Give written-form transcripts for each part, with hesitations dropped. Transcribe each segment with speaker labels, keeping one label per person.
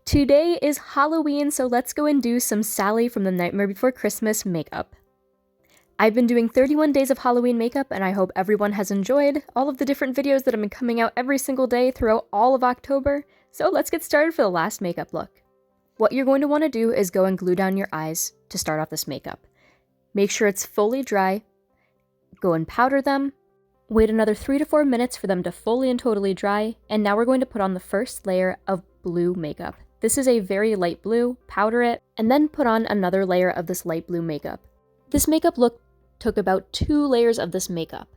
Speaker 1: Today is Halloween, so let's go and do some Sally from The Nightmare Before Christmas makeup. I've been doing 31 days of Halloween makeup, and I hope everyone has enjoyed all of the different videos that have been coming out every single day throughout all of October, so let's get started for the last makeup look. What you're going to want to do is go and glue down your eyes to start off this makeup. Make sure it's fully dry, go and powder them, wait another 3 to 4 minutes for them to fully and totally dry, and now we're going to put on the first layer of blue makeup. This is a very light blue, powder it, and then put on another layer of this light blue makeup. This makeup look took about 2 layers of this makeup.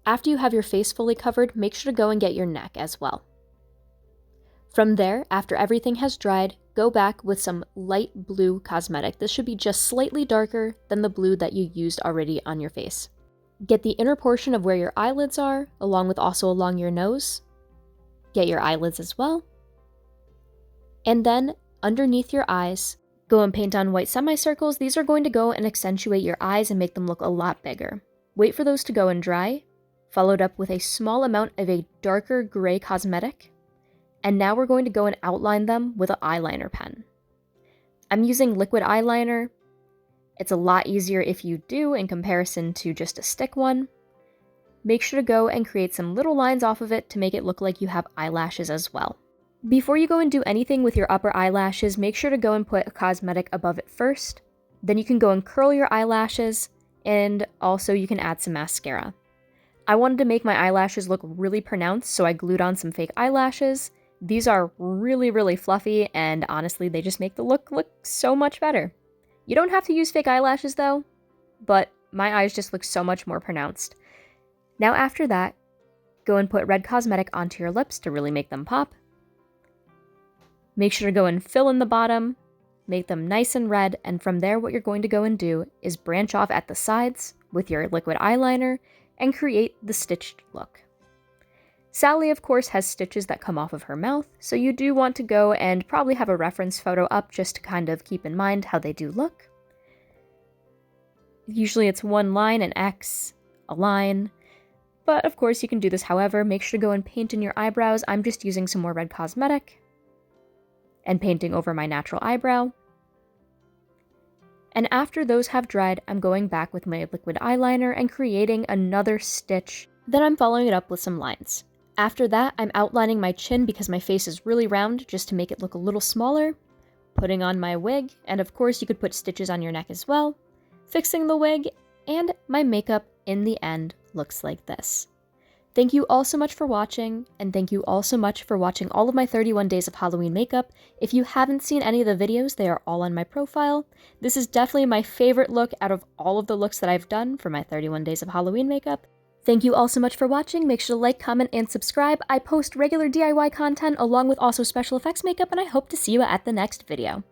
Speaker 1: After you have your face fully covered, make sure to go and get your neck as well. From there, after everything has dried, go back with some light blue cosmetic. This should be just slightly darker than the blue that you used already on your face. Get the inner portion of where your eyelids are, along with also along your nose. Get your eyelids as well. And then, underneath your eyes, go and paint on white semicircles. These are going to go and accentuate your eyes and make them look a lot bigger. Wait for those to go and dry, followed up with a small amount of a darker gray cosmetic. And now we're going to go and outline them with an eyeliner pen. I'm using liquid eyeliner. It's a lot easier if you do in comparison to just a stick one. Make sure to go and create some little lines off of it to make it look like you have eyelashes as well. Before you go and do anything with your upper eyelashes, make sure to go and put a cosmetic above it first. Then you can go and curl your eyelashes, and also you can add some mascara. I wanted to make my eyelashes look really pronounced, so I glued on some fake eyelashes. These are really fluffy, and honestly, they just make the look so much better. You don't have to use fake eyelashes though, but my eyes just look so much more pronounced. Now after that, go and put red cosmetic onto your lips to really make them pop. Make sure to go and fill in the bottom, make them nice and red, and from there what you're going to go and do is branch off at the sides with your liquid eyeliner and create the stitched look. Sally, of course, has stitches that come off of her mouth, so you do want to go and probably have a reference photo up just to kind of keep in mind how they do look. Usually it's one line, an X, a line, but of course you can do this however. Make sure to go and paint in your eyebrows. I'm just using some more red cosmetic and painting over my natural eyebrow. And after those have dried, I'm going back with my liquid eyeliner and creating another stitch. Then I'm following it up with some lines. After that, I'm outlining my chin because my face is really round just to make it look a little smaller. Putting on my wig, and of course you could put stitches on your neck as well. Fixing the wig, and my makeup in the end looks like this. Thank you all so much for watching, and thank you all so much for watching all of my 31 days of Halloween makeup. If you haven't seen any of the videos, they are all on my profile. This is definitely my favorite look out of all of the looks that I've done for my 31 days of Halloween makeup. Thank you all so much for watching. Make sure to like, comment, and subscribe. I post regular DIY content along with also special effects makeup, and I hope to see you at the next video.